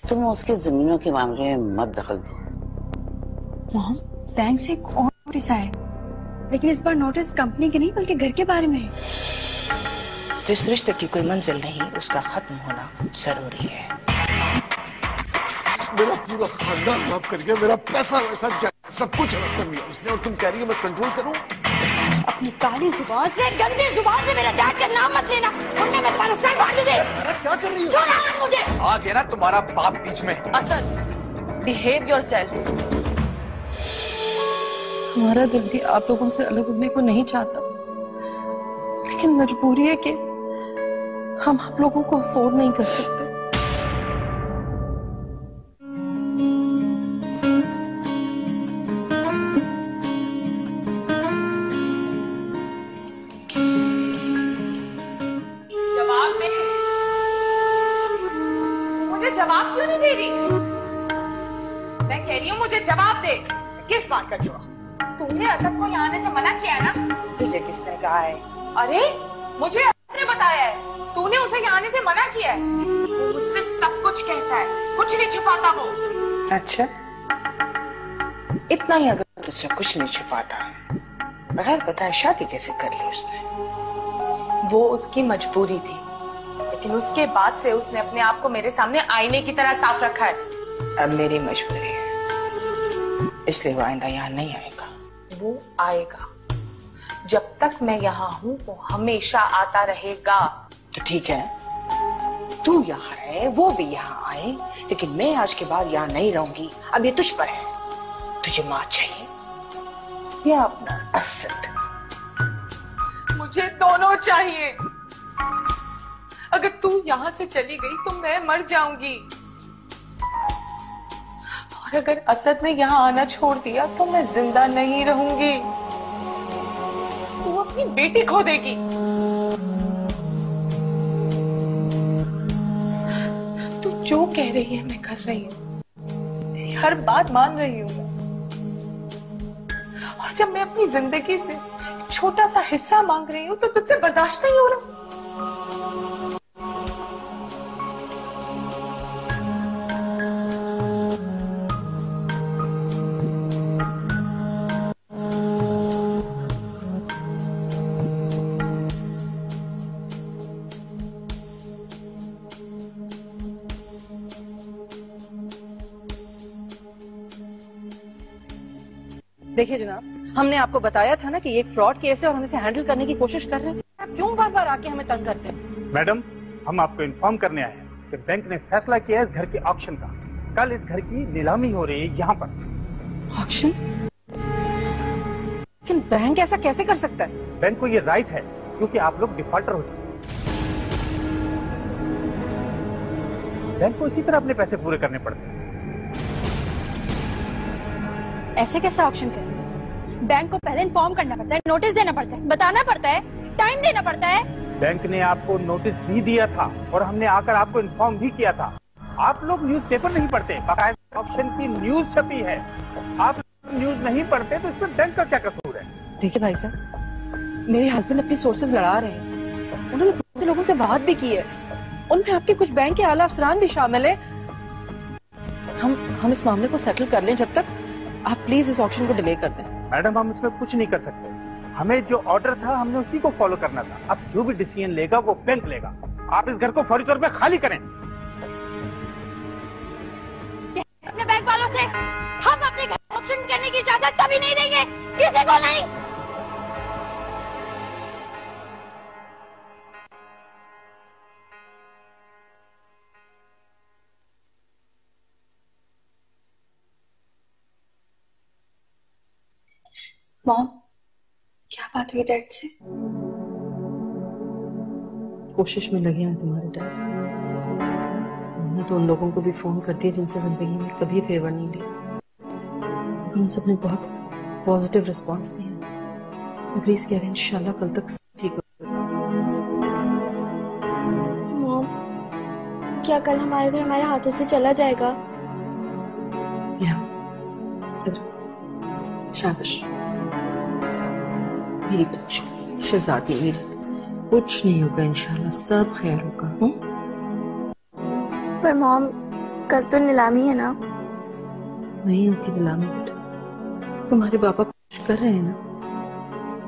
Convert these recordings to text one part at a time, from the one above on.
तुम उसके जमीनों के मामले में मत दखल दो। मॉम, बैंक से एक और नोटिस आया, लेकिन इस बार नोटिस कंपनी के नहीं बल्कि घर के बारे में है। जिस रिश्ते की कोई मंजिल नहीं, उसका खत्म होना जरूरी है। मेरा पूरा खानदान माफ कर गया, मेरा पैसा वैसा सब कुछ अलग कर लिया उसने, और तुम कह रही हो मैं कंट्रोल करूं? अपनी काली जुबान से, गंदी जुबान से मेरा डैड का नाम मत लेना, वरना मैं तुम्हारा सर फाड़ दूंगी। क्या कर रही हो? छोड़ो मत मुझे। आ गया ना तुम्हारा बाप बीच में। Asad, behave yourself. हमारा दिल भी आप लोगों से अलग होने को नहीं चाहता, लेकिन मजबूरी है कि हम आप लोगों को अफोर्ड नहीं कर सकते। जवाब दे, मुझे जवाब क्यों नहीं दे रही? मैं कह रही हूँ मुझे जवाब दे। किस बात का जवाब? तूने असद को यहाँ आने से मना किया है ना? तुझे किसने कहा है? अरे मुझे असद ने बताया है, तूने उसे यहाँ आने से मना किया है। वो मुझसे सब कुछ कहता है, कुछ नहीं छुपाता वो। अच्छा, इतना ही अगर तुझसे कुछ नहीं छुपाता, बगैर बताए शादी कैसे कर ली उसने? वो उसकी मजबूरी थी, लेकिन उसके बाद से उसने अपने आप को मेरे सामने आईने की तरह साफ रखा है। अब मेरी मजबूरी है, इसलिए वो आइंदा यहाँ नहीं आएगा। वो आएगा, जब तक मैं यहाँ हूँ वो हमेशा आता रहेगा। तो ठीक है, तू यहाँ रहे, वो भी यहाँ आए, लेकिन मैं आज के बाद यहाँ नहीं रहूंगी। अब ये तुझ पर है, तुझे माँ चाहिए या अपना असद? मुझे दोनों चाहिए। अगर तू यहाँ से चली गई तो मैं मर जाऊंगी, और अगर असद ने यहाँ आना छोड़ दिया तो मैं जिंदा नहीं रहूंगी। तू अपनी बेटी खो देगी। तू जो कह रही है मैं कर रही हूँ, तेरी हर बात मान रही हूँ मैं। और जब मैं अपनी जिंदगी से छोटा सा हिस्सा मांग रही हूँ तो तुझसे बर्दाश्त नहीं हो रहा। देखिए जनाब, हमने आपको बताया था ना कि ये एक फ्रॉड केस है और हम इसे हैंडल करने की कोशिश कर रहे हैं। आप क्यों बार बार आके हमें तंग करते हैं? मैडम, हम आपको इन्फॉर्म करने आए हैं कि बैंक ने फैसला किया है इस घर के ऑक्शन का। कल इस घर की नीलामी हो रही है यहाँ पर। ऑक्शन? लेकिन बैंक ऐसा कैसे कर सकता है? बैंक को ये राइट है क्योंकि आप लोग डिफॉल्टर हो चुके हैं। बैंक को इसी तरह अपने पैसे पूरे करने पड़ते हैं। ऐसे कैसा ऑक्शन करें? बैंक को पहले इन्फॉर्म करना पड़ता है, नोटिस देना पड़ता है, बताना पड़ता है, टाइम देना पड़ता है। बैंक ने आपको नोटिस भी दिया था और हमने आकर आपको इन्फॉर्म भी किया था। आप लोग न्यूज़पेपर नहीं पढ़ते, बाकायदा ऑक्शन की न्यूज छपी है। आप न्यूज नहीं पढ़ते तो इसमें बैंक का क्या कसूर है? देखिए भाई साहब, मेरे हस्बैंड अपनी सोर्सेज लड़ा रहे हैं, उन्होंने बहुत लोगों से बात भी की है, उनमें आपके कुछ बैंक के आला अफसरान भी शामिल है। हम इस मामले को सेटल कर लें, जब तक आप प्लीज इस ऑक्शन को डिले कर दें। मैडम, हम इसमें कुछ नहीं कर सकते, हमें जो ऑर्डर था हमने उसी को फॉलो करना था। अब जो भी डिसीजन लेगा वो बैंक लेगा। आप इस घर को फौरी तौर पे खाली करें। अपने बैंक वालों से हम अपने घर ऑक्शन करने की इजाजत कभी नहीं देंगे, किसी को नहीं। मॉम, क्या बात हुई डैड से? कोशिश में लगे हैं तुम्हारे डैड। हमने तो उन लोगों को भी फोन कर दिया जिनसे जिंदगी में कभी फेवर नहीं ली, लेकिन उन सब ने बहुत पॉजिटिव रिस्पांस दिया। इदरीस कह रहे हैं इंशाल्लाह कल तक ठीक हो। मॉम, क्या कल हमारे घर हमारे हाथों से चला जाएगा? शाबाश मेरी बच्ची, शहजादी मेरी, कुछ नहीं होगा इंशाल्लाह, सब खैर होगा। पर मॉम, कल तो नीलामी है ना? नहीं होगी नीलामी बेटा, तुम्हारे पापा कुछ कर रहे हैं ना।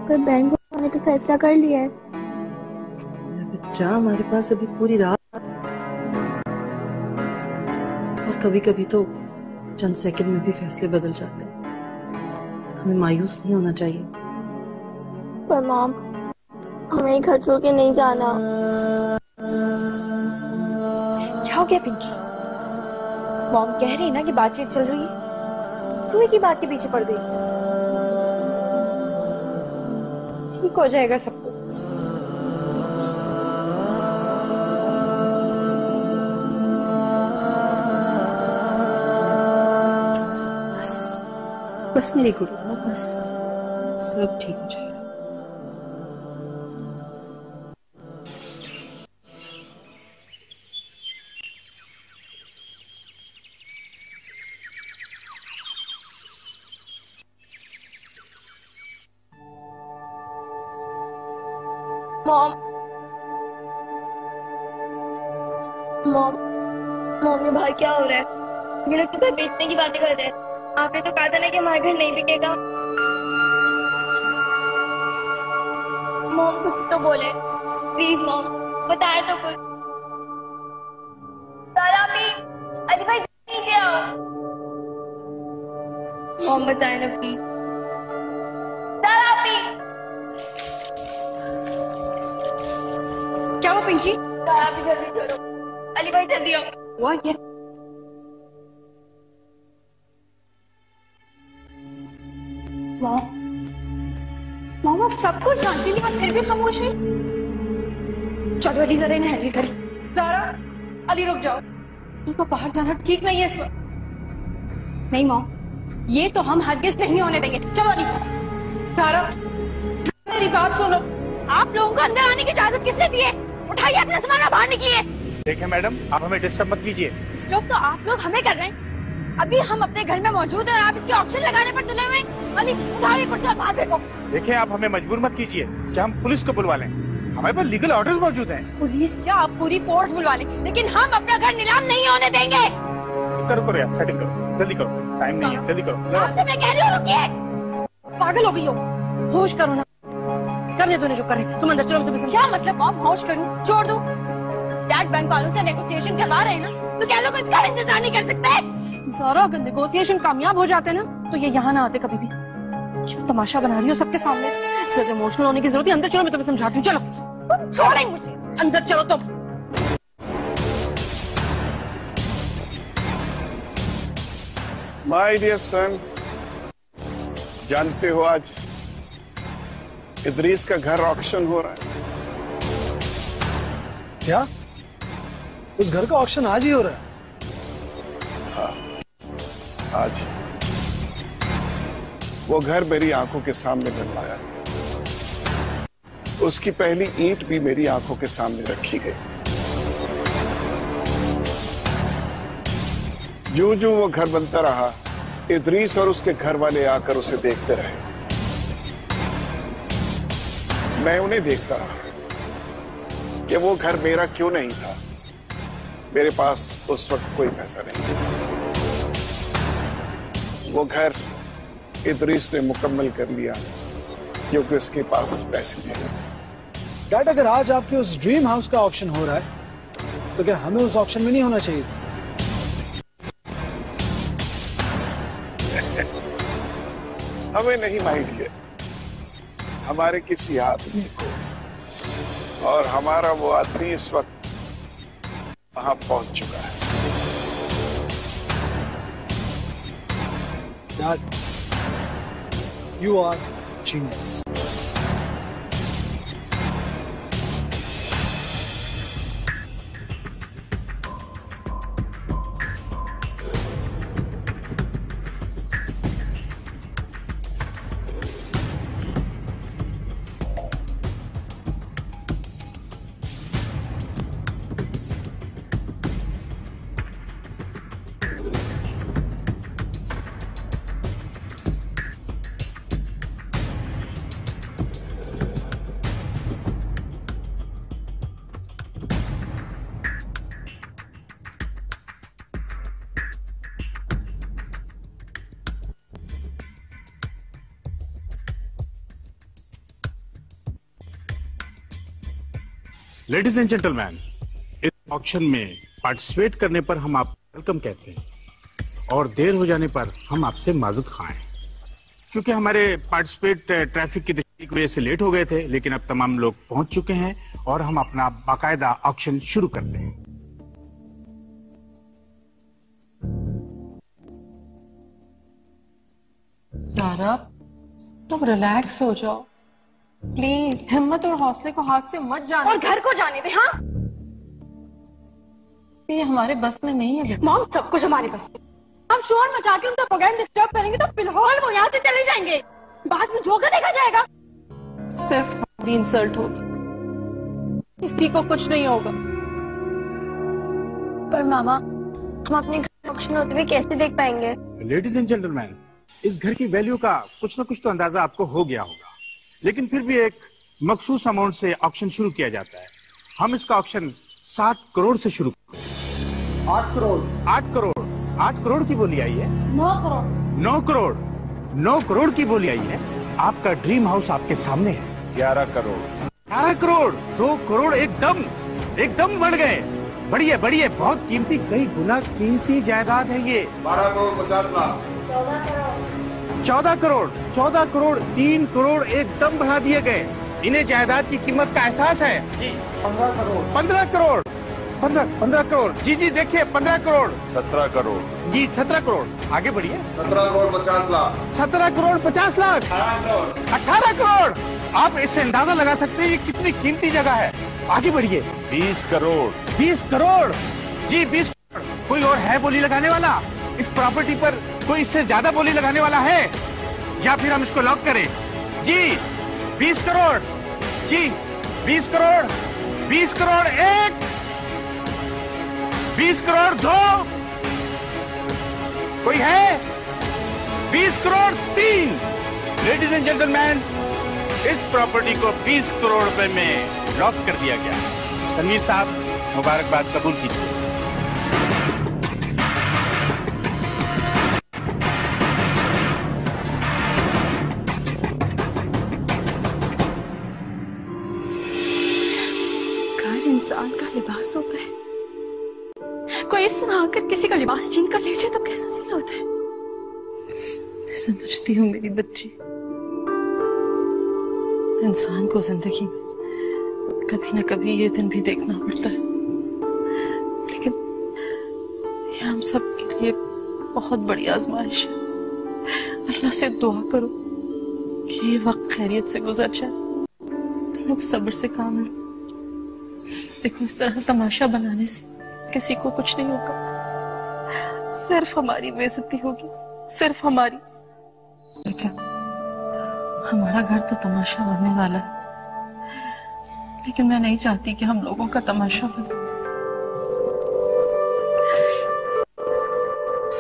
पर बैंक ने तो फैसला कर लिया है। बच्चा हमारे पास अभी पूरी रात, और कभी कभी तो चंद सेकंड में भी फैसले बदल जाते हैं। हमें मायूस नहीं होना चाहिए। पर मॉम, हमें घर छोड़ के नहीं जाना। जाओ क्या पिंकी? मॉम कह रही है ना कि बातचीत चल रही है, सुई की बात के पीछे पड़ गई। ठीक हो जाएगा सब कुछ। बस मेरी गुड़िया, बस सब ठीक हो जाएगा। मॉम, मॉम, मॉम ये बाहर क्या हो रहा है? ये लोग तो घर बेचने की बातें कर रहे हैं। आपने तो कहा था ना कि हमारा घर नहीं बिकेगा। मॉम कुछ तो बोले, प्लीज मॉम, बताए तो कुछ। सारा भी, अरे भाई नीचे आओ। मॉम बताए ना प्लीज। सारा भी। क्या हुआ पिंकी? सारा भी जल्दी करो। अली भाई जल्दी आओ। हुआ क्या? मॉम आप सब कुछ जानती नहीं और फिर भी खामोश है। चलो अली जरा इन्हें हैंडल करें। सारा, अली रुक जाओ, तुमको बाहर जाना ठीक नहीं है इस वक्त। नहीं मॉम, ये तो हम हरगिज नहीं होने देंगे। चलो अली। सारा मेरी बात सुनो। आप लोगों को अंदर आने की इजाजत किसने दी है? उठाइए अपना सामान और बाहर निकलिए। देखिए मैडम, आप हमें डिस्टर्ब मत कीजिए। डिस्टर्ब तो आप लोग हमें कर रहे हैं। अभी हम अपने घर में मौजूद हैं और आप इसके ऑक्शन लगाने पर तुले हुए हैं। अली उठाइए कुर्सी और बाहर फेंको। देखिए आप हमें मजबूर मत कीजिए कि हम पुलिस को बुलवा लें। हमारे पास लीगल ऑर्डर्स मौजूद हैं। पुलिस क्या, आप पूरी फोर्स बुलवा लें, लेकिन हम अपना घर नीलाम नहीं होने देंगे। करो यार, सेटिंग करो, जल्दी करो, टाइम नहीं है, जल्दी करो। आपसे मैं कह रही हूँ रुकिए। पागल हो गई हो, होश करो ना। करने दो जो कर रहे, तुम अंदर चलो। तुम्हें क्या मतलब मॉम, होश करूं? छोड़ दूं? डैड बैंक वालों से नेगोशिएशन करवा रहे हैं ना, तो क्या लोग इसका इंतजार नहीं कर सकते? सारा अगर नेगोशिएशन कामयाब हो जाते ना तो ये यहाँ ना आते कभी भी। क्यों तमाशा बना रही हो सबके सामने? ज्यादा इमोशनल होने की जरूरत है। अंदर चलो, मैं तुम्हें समझाती हूँ। चलो छोड़ेंगे मुझे। अंदर चलो तुम। माय डियर सन, जानते हो आज इदरीस का घर ऑक्शन हो रहा है। क्या? उस घर का ऑक्शन आज ही हो रहा है? हाँ, आज वो घर मेरी आंखों के सामने बनवाया। उसकी पहली ईंट भी मेरी आंखों के सामने रखी गई। जो जो वो घर बनता रहा, इदरीस और उसके घर वाले आकर उसे देखते रहे। मैं उन्हें देखता रहा कि वो घर मेरा क्यों नहीं था। मेरे पास उस वक्त कोई पैसा नहीं। वो घर इदरीस ने मुकम्मल कर लिया क्योंकि उसके पास पैसे थे। डैड, अगर आज आपके उस ड्रीम हाउस का ऑक्शन हो रहा है तो क्या हमें उस ऑक्शन में नहीं होना चाहिए? हमें नहीं माइंड, हमारे किसी आदमी को, और हमारा वो आदमी इस वक्त वहां पहुंच चुका है। Dad, you are genius. Ladies and gentleman, इस ऑक्शन में पार्टिसिपेट करने पर हम आपको वेलकम कहते हैं और देर हो जाने पर हम आपसे माजूद खाएं। क्योंकि हमारे पार्टिसिपेट ट्रैफिक की वजह से लेट हो गए थे, लेकिन अब तमाम लोग पहुंच चुके हैं और हम अपना बाकायदा ऑक्शन शुरू करते हैं। ज़ारा, तुम रिलैक्स हो जाओ प्लीज। हिम्मत और हौसले को हाथ से मत जाने और घर को जाने दे। हाँ, ये हमारे बस में नहीं है। मॉम, सब कुछ हमारे बस में। हम शोर मचा के उनका प्रोग्राम डिस्टर्ब करेंगे तो फिलहाल वो यहाँ से चले जाएंगे, बाद में जो होगा देखा जाएगा। सिर्फ हमारी इंसल्ट होगी, किसी को कुछ नहीं होगा। पर मामा, हम अपने घर ऑक्शन होते हुए कैसे देख पाएंगे? लेडीज एंड जेंटलमैन, इस घर की वैल्यू का कुछ ना कुछ तो अंदाजा आपको हो गया होगा, लेकिन फिर भी एक मखसूस अमाउंट से ऑक्शन शुरू किया जाता है। हम इसका ऑक्शन 7 करोड़ से शुरू करते हैं। 8 करोड़ 8 करोड़ 8 करोड़ की बोली आई है। 9 करोड़ 9 करोड़ 9 करोड़ की बोली आई है। आपका ड्रीम हाउस आपके सामने है। 11 करोड़ 11 करोड़ 2 करोड़ एकदम बढ़ गए। बढ़िए बढ़िए, बहुत कीमती, कई गुना कीमती जायदाद है ये। 12 करोड़ 50 लाख 14 करोड़ 3 करोड़ एकदम बढ़ा दिए गए। इन्हें जायदाद की कीमत का एहसास है जी। 15 करोड़ 15 करोड़ जी देखिए 15 करोड़ 17 करोड़ जी 17 करोड़। आगे बढ़िए। 17 करोड़ 50 लाख 17 करोड़ 50 लाख 18 करोड़। आप इससे अंदाजा लगा सकते हैं ये कितनी कीमती जगह है। आगे बढ़िए। 20 करोड़ 20 करोड़ जी 20 करोड़। कोई और है बोली लगाने वाला? इस प्रॉपर्टी पर कोई इससे ज्यादा बोली लगाने वाला है, या फिर हम इसको लॉक करें? जी 20 करोड़ जी 20 करोड़ 20 करोड़ 1 20 करोड़ 2। कोई है? 20 करोड़ 3। लेडीज एंड जेंटलमैन, इस प्रॉपर्टी को 20 करोड़ रुपए में लॉक कर दिया गया। तनवीर साहब, मुबारकबाद कबूल कीजिए। घर इंसान का लिबास होता है। कोई इस तरह आकर किसी का लिबास छीन कर ले जाए तो कैसा फील होता है? मैं समझती हूँ मेरी बच्ची, इंसान को जिंदगी में कभी न कभी ये दिन भी देखना पड़ता है, लेकिन ये हम सब के लिए बहुत बड़ी आजमाइश है। अल्लाह से दुआ करो कि ये वक्त खैरियत से गुजर जाए। तुम लोग सब्र से काम लो। देखो, इस तरह तमाशा बनाने से किसी को कुछ नहीं होगा, सिर्फ हमारी बेइज्जती होगी, सिर्फ हमारी। बेटा, हमारा घर तो तमाशा बनने वाला है, लेकिन मैं नहीं चाहती कि हम लोगों का तमाशा बने।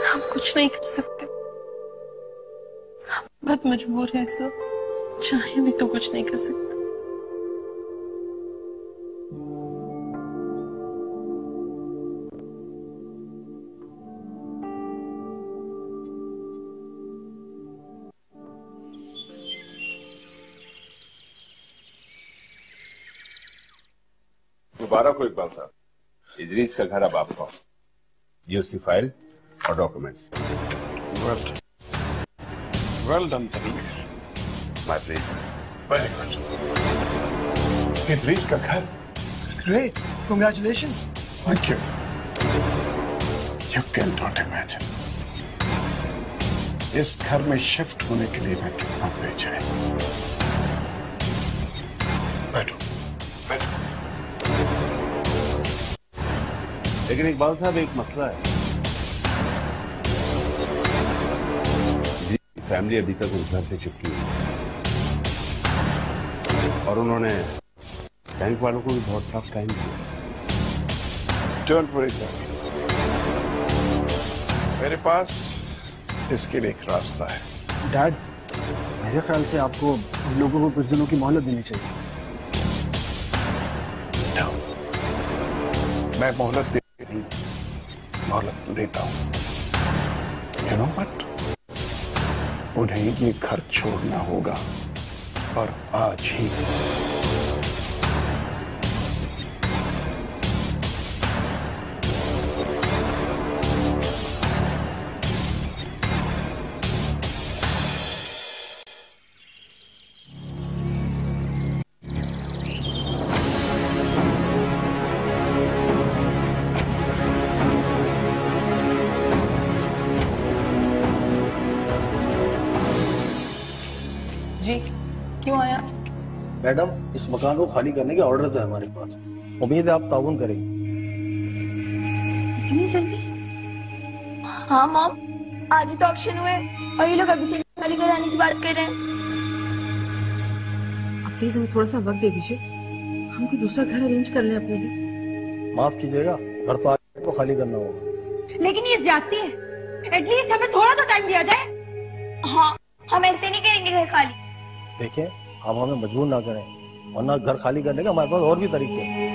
हम कुछ नहीं कर सकते, हम बहुत मजबूर हैं सब, चाहे भी तो कुछ नहीं कर सकते। मुबारक हो इकबाल साहब, इदरीस का घर अब आपका। ये उसकी फाइल और डॉक्यूमेंट्स। वेल डन तरीन। My pleasure. Very good. Idris का घर। Great, congratulations. Thank you. You can not imagine इस घर में शिफ्ट होने के लिए मैं कितना बेचैन। बैठो बैठो। लेकिन इकबाल साहब, एक मसला है। जी फैमिली अभी तक उस घर से चिपकी हुई है और उन्होंने बैंक वालों को भी बहुत टफ टाइम दिया। डोंट वरी, मेरे पास इसके लिए एक रास्ता है। डैड, मेरे ख्याल से आपको उन लोगों को कुछ दिनों की मोहलत देनी चाहिए। No. मैं मोहलत देता हूं। You know what? उन्हें ये घर छोड़ना होगा और आज ही। मैडम, इस मकान को खाली करने के ऑर्डर्स है हमारे पास। उम्मीद है आप ताउन करेंगे। इतनी जल्दी? हाँ मॉम, आज ही तो ऑक्शन हुए और ये लोग अभी से खाली कराने की बात कर रहे हैं। आप प्लीज हमें थोड़ा सा वक्त दे दीजिए, हम कोई दूसरा घर अरेंज कर लें अपने लिए। माफ कीजिएगा, घर तो आज को खाली करना होगा। लेकिन ये ज्यादती है, एटलीस्ट हमें थोड़ा तो टाइम दिया जाए। हाँ, हम ऐसे नहीं करेंगे घर खाली। देखिए, आप हमें मजबूर ना करें, वरना घर खाली करने का हमारे पास और भी तरीके हैं।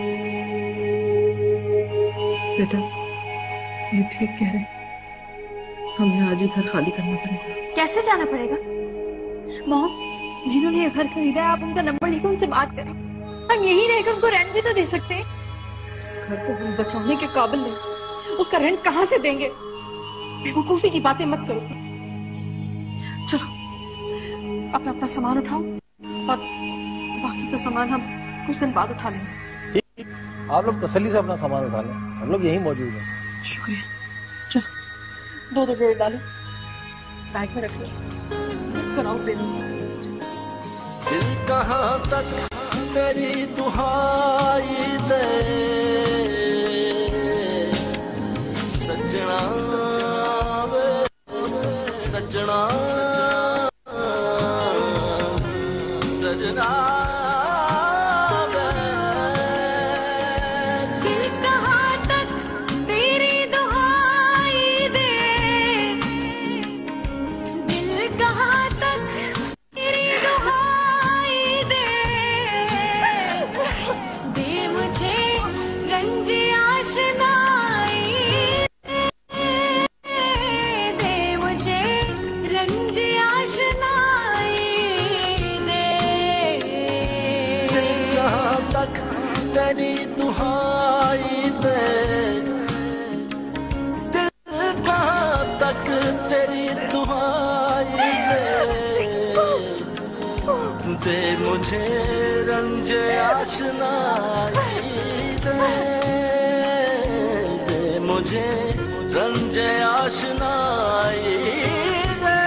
बेटा, ये ठीक कह रहे हैं, हमें आज ही घर खाली करना पड़ेगा। कैसे जाना पड़ेगा? मॉम, जिन्होंने ये घर खरीदा है, आप उनका नंबर लेकर उनसे बात करें। हम यही रहकर उनको रेंट भी तो दे सकते हैं। इस घर को हम बचाने के काबिल नहीं, उसका रेंट कहाँ से देंगे? बेवकूफी की बातें मत करो। चलो अपना अपना सामान उठाओ और बाकी का सामान हम कुछ दिन बाद उठा लेंगे। आप लोग तसल्ली से अपना सामान उठा लें, हम लोग यहीं मौजूद हैं। शुक्रिया। चलो दो जोड़ी डालो, बैग में रख लो, बनाओ दे दो। दिल कहाँ तक तेरी दुहाई दे सजना वे सजना सजना वे। दिल कहाँ तक तेरी दुहाई दे, दिल कहाँ तक तेरी दुहाई दे, दे मुझे रंज आशनाई, दे मुझे रंज आशनाई दे। दिल कहाँ तक तेरी दुहाई दे, दिल कहाँ तक तेरी दुहाई दे, दे मुझे रंज आशनाई दे, दे मुझे रंज आशनाई दे।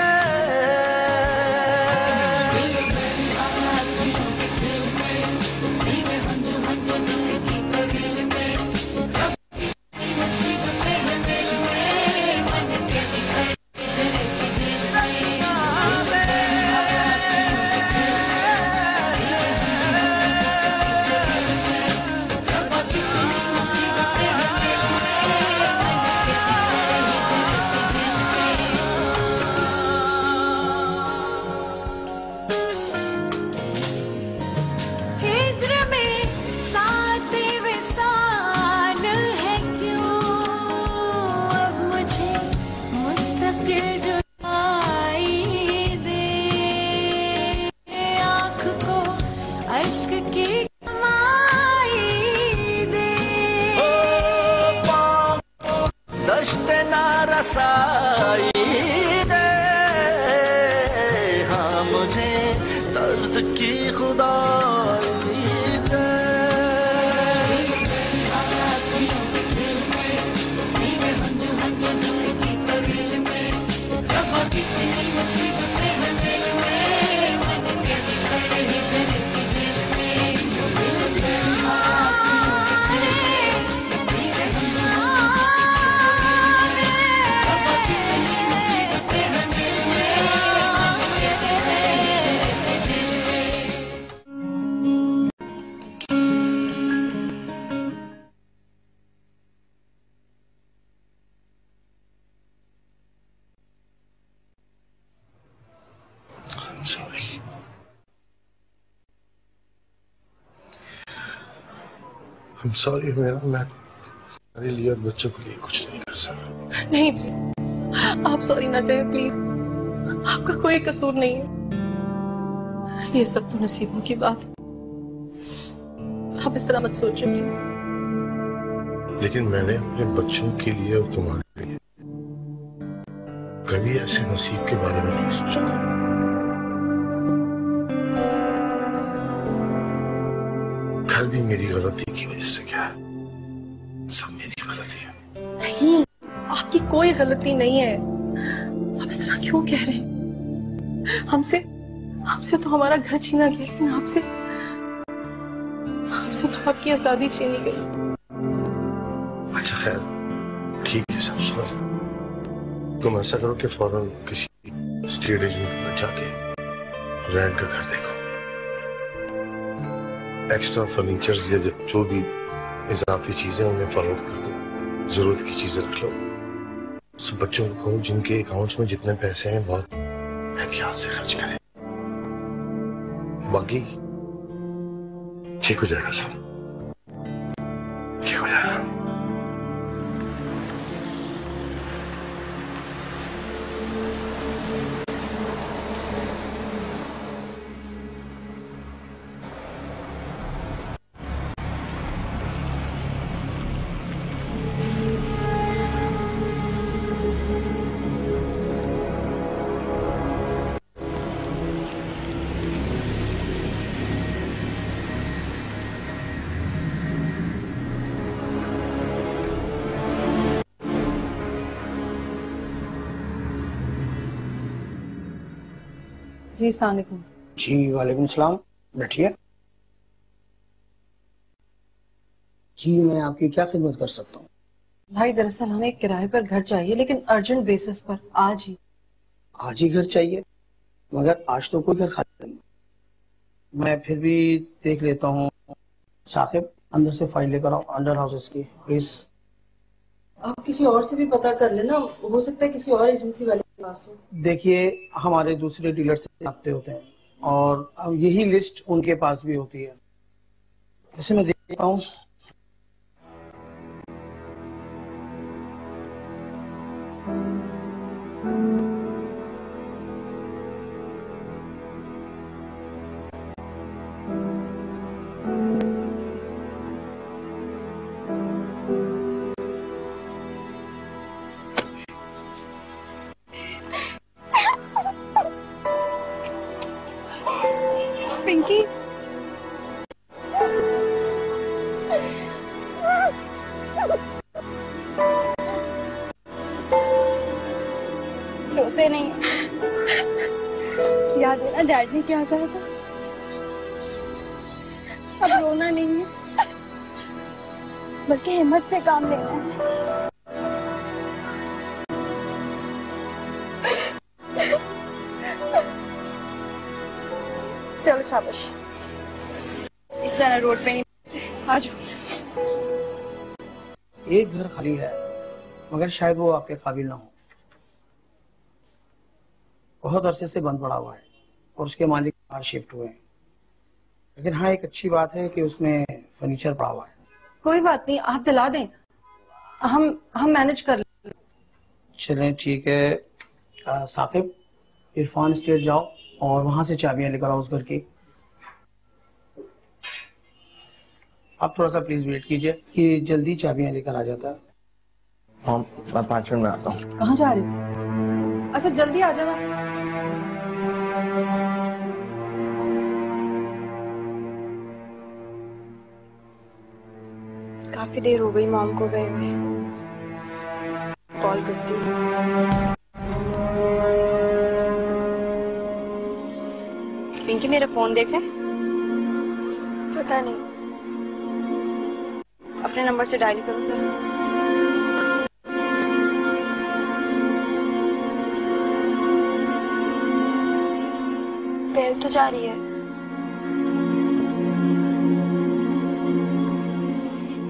हिज्र में सातवें साल है क्यों, अब मुझे मुस्तकिल जुदाई दे, आँख को अश्क की कमाई दे। दश्ते ना रसाई दे, हाँ मुझे दर्द की खुदाई दे। Sorry. I'm sorry मेरा, मैं मेरे लिए और बच्चों के लिए कुछ नहीं कर सका। नहीं प्लीज, आप सॉरी ना कहें प्लीज, आपका कोई कसूर नहीं है, ये सब तो नसीबों की बात है। आप इस तरह मत सोचिए प्लीज। लेकिन मैंने अपने बच्चों के लिए और तुम्हारे लिए कभी ऐसे नसीब के बारे में नहीं सोचा था। घर भी मेरी गलती की वजह से क्या है, सब मेरी गलती है। नहीं, आपकी कोई गलती नहीं है, आप इस तरह क्यों कह रहे हैं? हमसे तो हमारा घर छीना गया, लेकिन से तो आपकी आजादी छीनी गई। अच्छा खैर ठीक है, सब सुनो। तुम ऐसा करो कि फौरन किसी स्टेट एजेंट के पास जाके रेंट का घर देखो। एक्स्ट्रा फर्नीचर्स या जो भी इजाफी चीजें उन्हें फरोख्त कर दो। जरूरत की चीजें रख लो। सब बच्चों को कहो जिनके अकाउंट्स में जितने पैसे हैं बहुत एहतियात से खर्च करें। बाकी ठीक हो जाएगा सब, ठीक हो जाएगा। जी अस्सलाम वालेकुम। जी वालेकुम सलाम, बैठिए। जी मैं आपकी क्या खिदमत कर सकता हूँ? भाई दरअसल हमें एक किराए पर घर चाहिए, लेकिन अर्जेंट बेसिस पर, आज ही। आज ही घर चाहिए? मगर आज तो कोई घर खाली नहीं। मैं फिर भी देख लेता हूँ। साकिब अंदर से फाइल लेकर आओ, अंडर हाउसेस की प्लीज। आप किसी और से भी पता कर लेना, हो सकता है किसी और एजेंसी वाले के पास हो। देखिए हमारे दूसरे डीलर से रब्ते होते हैं और यही लिस्ट उनके पास भी होती है। वैसे मैं देखता हूँ। पिंकी, रोते नहीं। याद है ना डैड ने क्या कहा था? अब रोना नहीं है, बल्कि हिम्मत से काम लेना है। चलो शाबाश, इस तरह रोड पे नहीं। आज एक घर खाली है, मगर शायद वो आपके काबिल ना हो। बहुत अरसे से बंद पड़ा हुआ है और उसके मालिक बाहर शिफ्ट हुए हैं। लेकिन हाँ, एक अच्छी बात है कि उसमें फर्नीचर पड़ा हुआ है। कोई बात नहीं, आप दिला दें, हम मैनेज कर लें। चलें ठीक है। साकिब इरफान स्टेट जाओ और वहां से चाबियां लेकर आओ उस घर की। आप थोड़ा सा प्लीज वेट कीजिए कि जल्दी चाबियां लेकर आ जाता है। हाँ मैं 5 मिनट में आता हूँ। कहाँ जा रहे हो? अच्छा जल्दी आ जाना। काफी देर हो गई मॉम को गए हुए, कॉल करती हूँ। पिंकी मेरा फोन देखे? पता नहीं, अपने नंबर से डायल करो जरा। बेल तो जा रही है।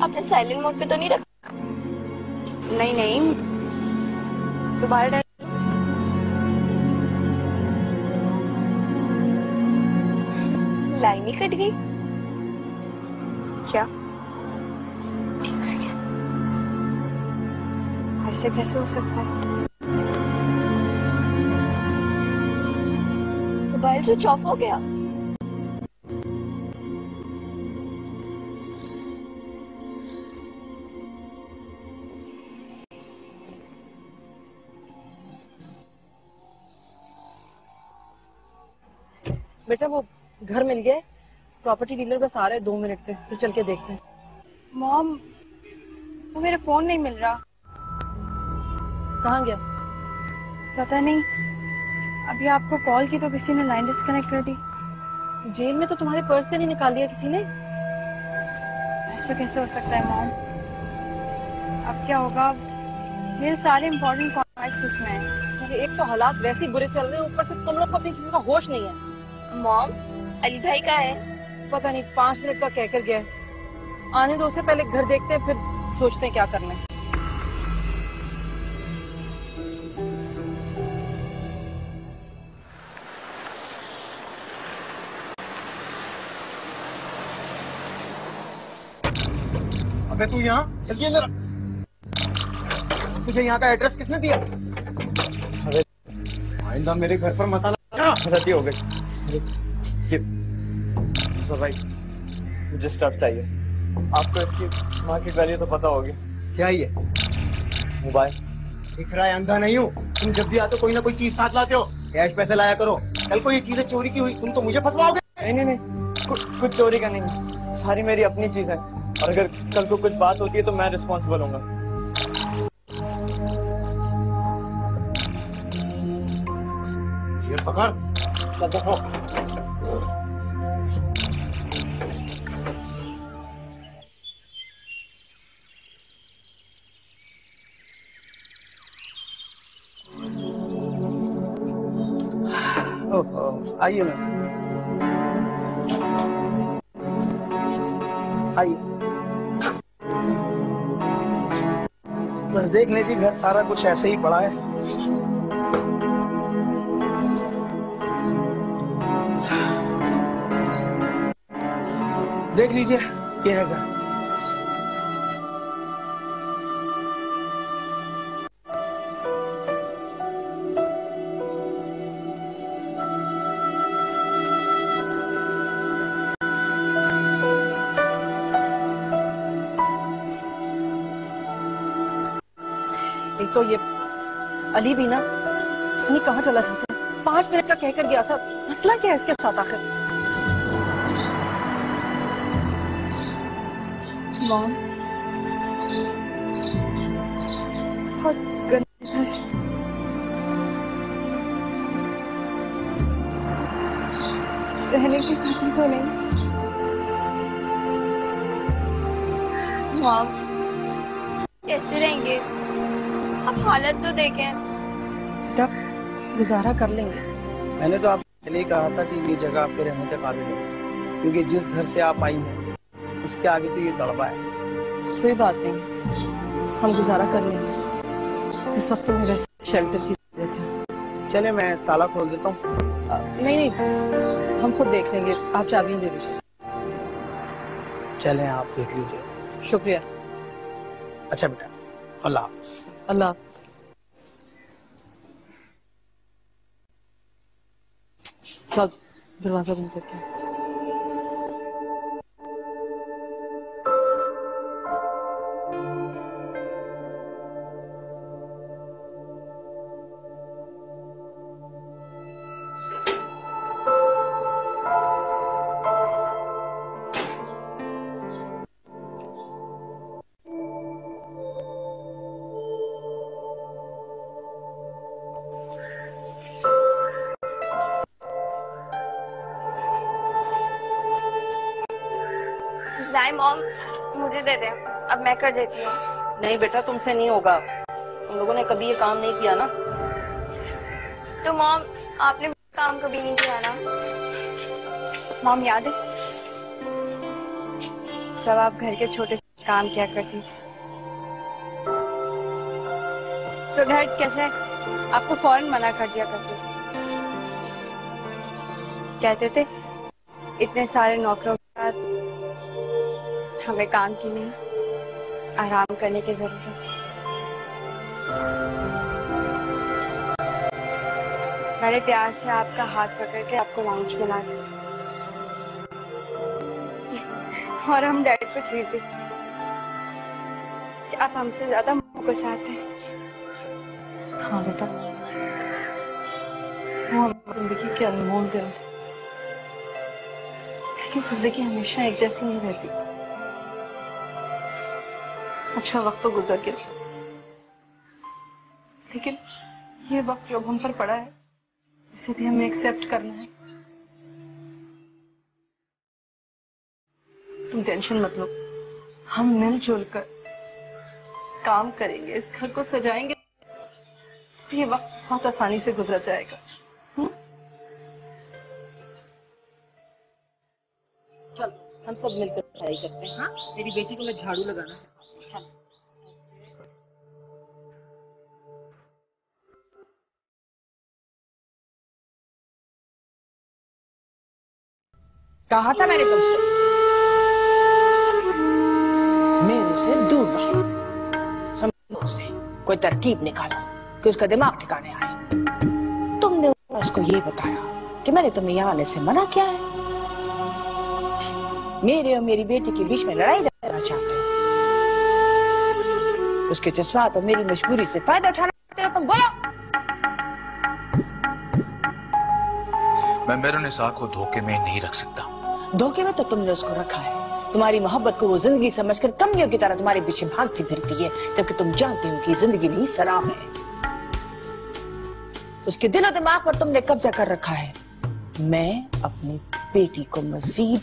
आपने साइलेंट मोड पे तो नहीं रखा? नहीं नहीं, दोबारा डायल। लाइन ही कट गई क्या? एक सेकेंड, ऐसे कैसे हो सकता है? मोबाइल स्विच ऑफ हो गया। बेटा वो घर मिल गया, प्रॉपर्टी डीलर बस आ रहा है 2 मिनट पे, फिर चल के देखते हैं। मॉम, वो मेरा फोन नहीं मिल रहा। कहाँ गया? पता नहीं, अभी आपको कॉल की तो किसी ने लाइन डिस्कनेक्ट कर दी। जेल में तो तुम्हारे पर्स से नहीं निकाल दिया किसी ने? ऐसा कैसे हो सकता है मॉम? अब क्या होगा? मेरे सारे इम्पोर्टेंट कॉन्टैक्ट्स उसमें हैं। एक तो हालात वैसे ही बुरे चल रहे हैं, ऊपर से तुम लोग को अपनी चीजों का होश नहीं है। मॉम, अली भाई कहाँ है? पता नहीं, 5 मिनट का कहकर गया है। आने दो, उससे पहले घर देखते हैं, फिर सोचते हैं क्या करना है। अबे तू यहाँ जल्दी अंदर। तुझे यहाँ का एड्रेस किसने दिया? अरे आइंदा मेरे घर पर मत आना। गलती हो गई। सर भाई, मुझे स्टफ चाहिए। आपको इसकी मार्केट वैल्यू तो पता होगी। क्या ये मोबाइल दिख रहा है? अंधा नहीं हूँ। तुम जब भी आते हो कोई ना कोई चीज साथ लाते हो। कैश पैसे लाया करो। कल को ये चीजें चोरी की हुई तुम तो मुझे फंसवाओगे। नहीं नहीं नहीं, कुछ चोरी का नहीं, सारी मेरी अपनी चीज है। और अगर कल को कुछ बात होती है तो मैं रिस्पॉन्सिबल होऊंगा। ये पकड़, देखो। आइए मैम, आइए। बस देख लीजिए, घर सारा कुछ ऐसे ही पड़ा है। देख लीजिए, ये है घर। एक तो ये अली भी ना, नहीं कहाँ चला जाता है। 5 मिनट का कहकर गया था। मसला क्या है इसके साथ आखिर? मॉम, बहुत गंदा है। रहने के काबिल तो नहीं। मॉम, कैसे रहेंगे? आप हालत तो देखें। तब गुजारा कर लेंगे। मैंने तो आपसे पहले ही कहा था कि ये जगह आपके रहने के काबिल है, क्योंकि जिस घर से आप आई हैं उसके आगे तो ये दड़बा है। कोई बात नहीं, हम गुजारा कर लेंगे। इस वक्त तो में वैसे शेल्टर की जरूरत है। चले, मैं ताला खोल देता हूँ। नहीं नहीं, हम खुद देख लेंगे। आप चाबी दे दीजिए। चलें, आप देख लीजिए। शुक्रिया। अच्छा बेटा, अल्लाह हाफ़िज़। अल्लाह हाफ़िज़। चल, दरवाजा बंद करके। नहीं मॉम, मुझे दे दे, अब मैं कर देती हूँ। नहीं बेटा, तुमसे नहीं होगा। तुम लोगों ने कभी ये काम नहीं किया ना। तो मॉम, आपने काम कभी नहीं किया ना। मॉम, याद है जब आप घर के छोटे काम किया करती थी तो डैड कैसे आपको फौरन मना कर दिया करते थे? कहते थे इतने सारे नौकरों के साथ हमें काम की नहीं, आराम करने की जरूरत है। बड़े प्यार से आपका हाथ पकड़ के आपको लाउंज में लाते थे और हम डैड को छेड़ते थे कि आप हमसे ज्यादा को चाहते हैं। हाँ बेटा, वो हमारी जिंदगी के अनमोल दिन थे, लेकिन जिंदगी हमेशा एक जैसी नहीं रहती। अच्छा वक्त तो गुजर गया, लेकिन ये वक्त जो हम पर पड़ा है इसे भी हमें एक्सेप्ट करना है। तुम टेंशन मत लो, हम मिलजुल कर काम करेंगे, इस घर को सजाएंगे, ये वक्त बहुत आसानी से गुजर जाएगा। चल हम सब मिलकर पढ़ाई करते हैं। हाँ, मेरी बेटी को मैं झाड़ू लगाना सिखाऊंगी। चल। कहा था मैंने तुमसे, मेरे से दूर रहो। समझो उसे, कोई तरकीब निकालो कि उसका दिमाग ठिकाने आए। तुमने उसको ये बताया कि मैंने तुम्हें यहाँ आने से मना किया है। मेरे और मेरी बेटी के बीच में लड़ाई डालना चाहते हो। उसके जज्बात और मेरी मजबूरी से फायदा उठाना चाहते हो। तुम बोलो। मैं मेहरुनिसा को धोखे में नहीं रख सकता। धोखे में तो तुमने उसको रखा है। तुम्हारी मोहब्बत को वो जिंदगी समझकर कमलियों की तरह तुम्हारे पीछे भागती फिरती है, जबकि तुम जानती हो कि जिंदगी नहीं शराब है। उसके दिलो दिमाग पर तुमने कब्जा कर रखा है। मैं अपनी बेटी को मजीद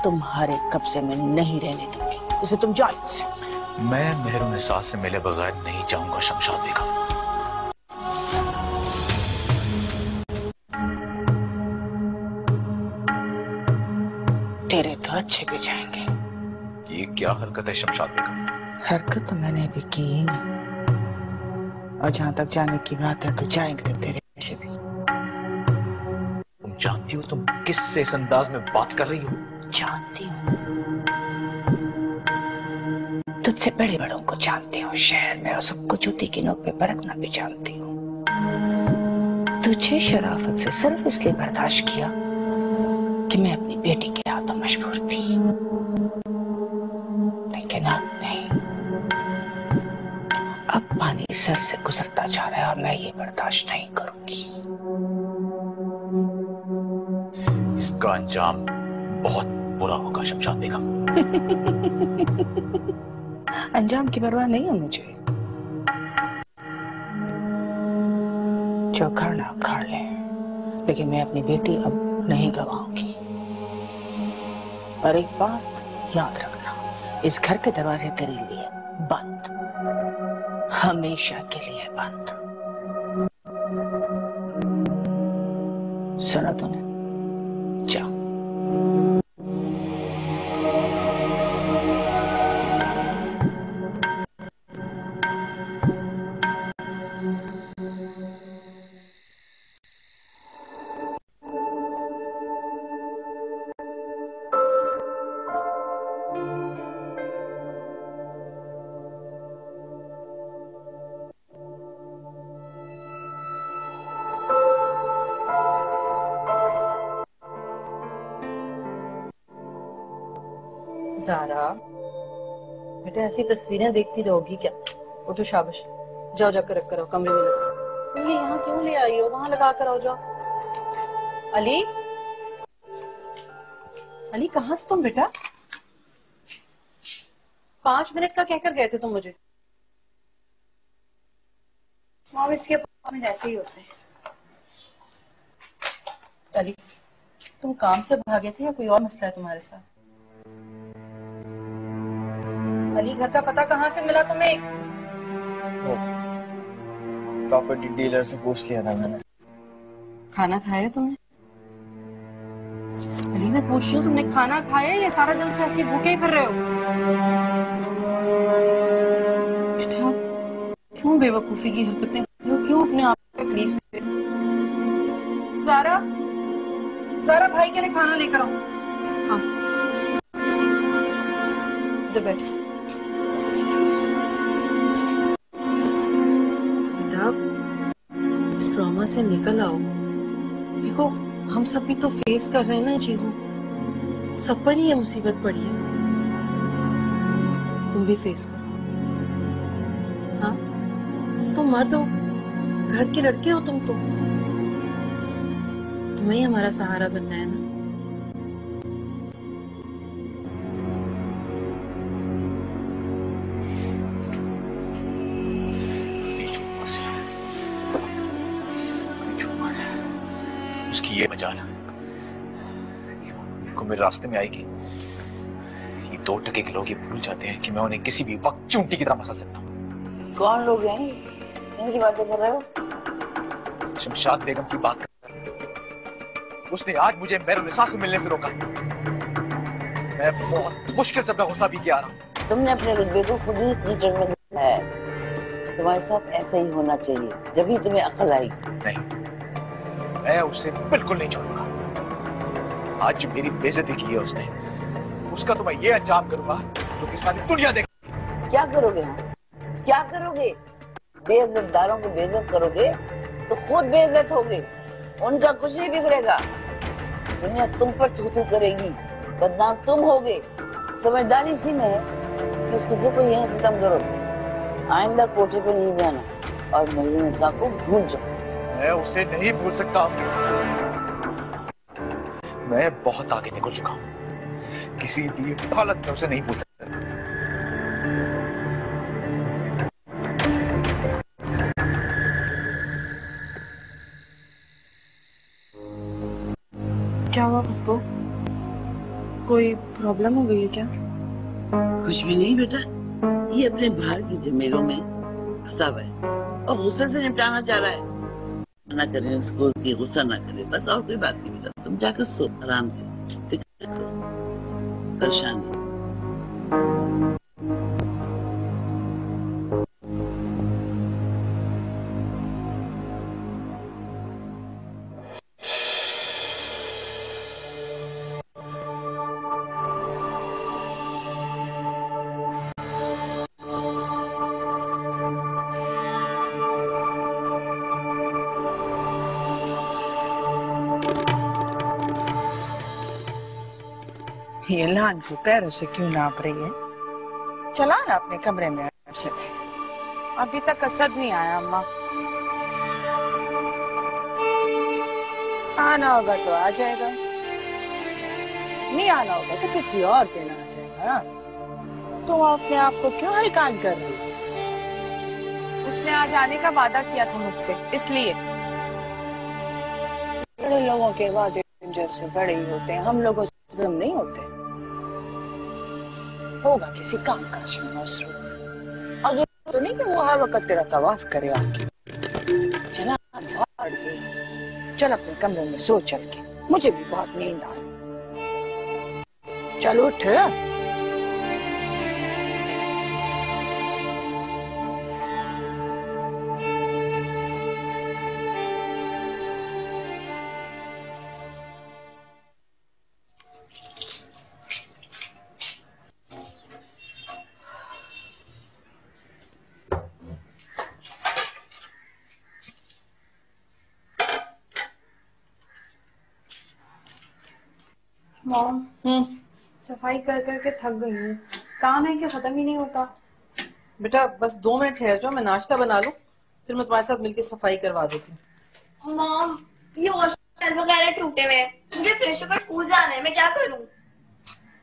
तुम्हारे कब्जे में नहीं रहने दूंगी, इसे तुम जानो से। मैं मेहरुनिसा से मिले बगैर नहीं जाऊंगा शमशाद बेगम। तेरे तो अच्छे भी जाएंगे। ये क्या हरकत है शमशाद बेगम? हरकत तो मैंने अभी की ही नहीं, और जहां तक जाने की बात है तो जाएंगे तेरे अच्छे भी। तुम जानती हो तुम किस इस अंदाज में बात कर रही हो? जानती हूँ, तुझसे बड़े बड़ों को जानती हूँ शहर में, और सबको जूती की नोक पे परखना भी जानती हूँ। तुझे शराफत से सिर्फ इसलिए बर्दाश्त किया कि मैं अपनी बेटी के हाथों मजबूर थी, लेकिन अब नहीं। अब पानी सर से गुजरता जा रहा है और मैं ये बर्दाश्त नहीं करूंगी। इसका अंजाम बहुत बुरा होगा शमशाद बेगम। अंजाम की परवाह नहीं है मुझे। जो उखाड़ना उखाड़ ले, लेकिन मैं अपनी बेटी अब नहीं गवाऊंगी। और एक बात याद रखना, इस घर के दरवाजे तेरे लिए बंद, हमेशा के लिए बंद। सुना तूने? जाओ। ज़ारा बेटा, ऐसी तस्वीरें देखती रहोगी क्या? उठो, शाबाश, जाओ जाकर रख कर आओ कमरे में लगा। तुम ये यहाँ क्यों ले आई हो? वहां लगा कर आओ, जाओ। अली, अली कहाँ थे तुम बेटा? 5 मिनट का कहकर गए थे तुम मुझे। मॉम, इसके अपार्टमेंट ऐसे ही होते हैं। अली, तुम काम से भागे थे या कोई और मसला है तुम्हारे साथ? अली, घर का पता कहाँ से मिला तुम्हें? प्रॉपर्टी डीलर से पूछ लिया था मैंने। खाना खाया तुमने? अली, मैं पूछ रही हूँ, तुमने खाना खाया या सारा दिन से ऐसे भूखे ही फिर रहे हो? बेटा, क्यों बेवकूफी की हरकतें क्यों अपने आप को तकलीफ दे? ज़ारा, ज़ारा भाई के लिए खाना लेकर आओ। हाँ, इधर बैठ। इस ट्रॉमा से निकल आओ। देखो, हम सब भी तो फेस कर रहे हैं ना इन चीजों को। सब पर ही ये मुसीबत पड़ी है, तुम भी फेस करो। हाँ, तुम तो मर्द हो, घर के लड़के हो तुम तो, तुम्हें ही हमारा सहारा बनना है ना। उसकी ये मजाल को मेरे रास्ते में आएगी, ये 2 टके के लोग ये भूल जाते हैं कि मैं उन्हें किसी भी वक्त चूंटी की तरह मसल सकता हूँ। कौन लोग हैं इनकी बातें कर रहे हो? शमशाद बेगम की बात कर रहे हो। उसने आज मुझे मेहरुन्निसा से मिलने से रोका। मैं बहुत मुश्किल से अपना गुस्सा भी किया रहा हूँ। तुमने अपने रुतबे को खुद ही कीचड़ में डाला है। तुम्हारे साथ ऐसा ही होना चाहिए, जब भी तुम्हें अकल आएगी। नहीं, मैं उसे बिल्कुल नहीं छोड़ूंगा। आज जो मेरी बेइज्जती की है उसने, उसका तो मैं ये अंजाम करूंगा जो कि सारी दुनिया देखे। क्या करोगे? हाँ, क्या करोगे? बेइज्जतदारों को बेइज्जत करोगे तो खुद बेइज्जत होगे, उनका कुछ नहीं बिगड़ेगा। दुनिया तुम पर थू-थू करेगी, बदनाम तुम होगे। समझदारी सी में है कि इस किस्से को यहीं खत्म करो। आइंदा कोठे पे नहीं जाना और मेहरुन्निसा को भूल जाओ। मैं उसे नहीं भूल सकता। मैं बहुत आगे निकल चुका हूं, किसी भी हालत में उसे नहीं भूल सकता। क्या हुआ पप्पू? कोई प्रॉब्लम हो गई है क्या? कुछ भी नहीं बेटा, ये अपने बाहर की जमेलों में फंसा हुआ है और गुस्से से निपटाना चाह रहा है। मना करें उसको कि गुस्सा ना करे, बस और कोई बात नहीं बेटा। तुम जाकर सो आराम से, फिक्र करो, परेशान नहीं। ये लान को पैरों से क्यों नाप रही है? चला ना अपने कमरे में से। अभी तक असद नहीं आया अम्मा। आना होगा तो आ जाएगा, नहीं आना होगा तो किसी और दिन आ जाएगा। तुम अपने आप को क्यों हलकान कर रही हो? उसने आज आने का वादा किया था मुझसे, इसलिए। बड़े लोगों के वादे जैसे बड़े ही होते हैं, हम लोगों से नहीं होते। होगा किसी काम काज में मसरूफ। और तो नहीं कि वो हर वक्त तेरा तवाफ करे आके। चला चल अपने कमरे में सो चल के, मुझे भी बहुत नींद आ रही। चल उठ। मॉम, सफाई कर करके थक गई हूँ। काम है कि खत्म ही नहीं होता। बेटा बस 2 मिनट ठहर जाओ, मैं नाश्ता बना लूं, फिर मैं तुम्हारे साथ मिलकर सफाई करवा देती हूँ। मॉम, ये वॉशरूम वगैरह टूटे हुए हैं, मुझे फ्रेश होकर स्कूल जाना है, मैं क्या करूँ?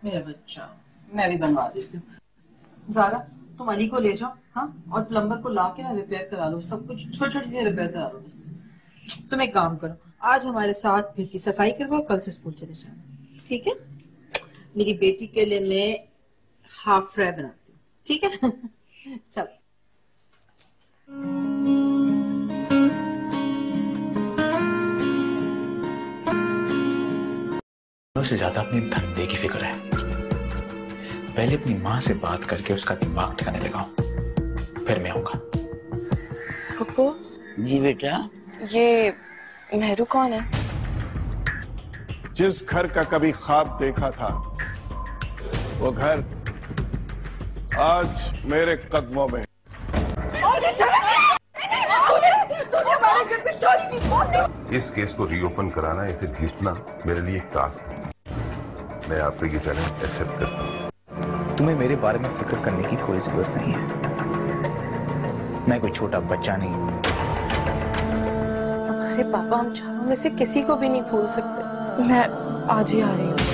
मेरा बच्चा, मैं भी बनवा देती हूँ। ज़ारा तुम अली को ले जाओ, हाँ, और प्लम्बर को ला के ना रिपेयर करा लो, सब कुछ छोटी छोटी चीजें रिपेयर करा लो बस। तुम एक काम करो, आज हमारे साथ घर की सफाई करवाओ, कल से स्कूल चले जाना, ठीक है? मेरी बेटी के लिए मैं हाफ फ्राई बनाती हूँ, ठीक है? चल। से ज्यादा अपने धंधे की फिक्र है। पहले अपनी माँ से बात करके उसका दिमाग ठिकाने लगाऊं, फिर मैं आऊंगा। पप्पू जी बेटा, ये मेहरू कौन है? जिस घर का कभी ख्वाब देखा था वो घर आज मेरे कदमों में। इस केस को रीओपन कराना, इसे जीतना मेरे लिए एक टास्क है। मैं आपको ये चैलेंज एक्सेप्ट करता हूँ। तुम्हें मेरे बारे में फिक्र करने की कोई जरूरत नहीं है। मैं कोई छोटा बच्चा नहीं हूँ। हमारे पापा हम चारों में से किसी को भी नहीं भूल सकते। मैं आज ही आ रही हूँ।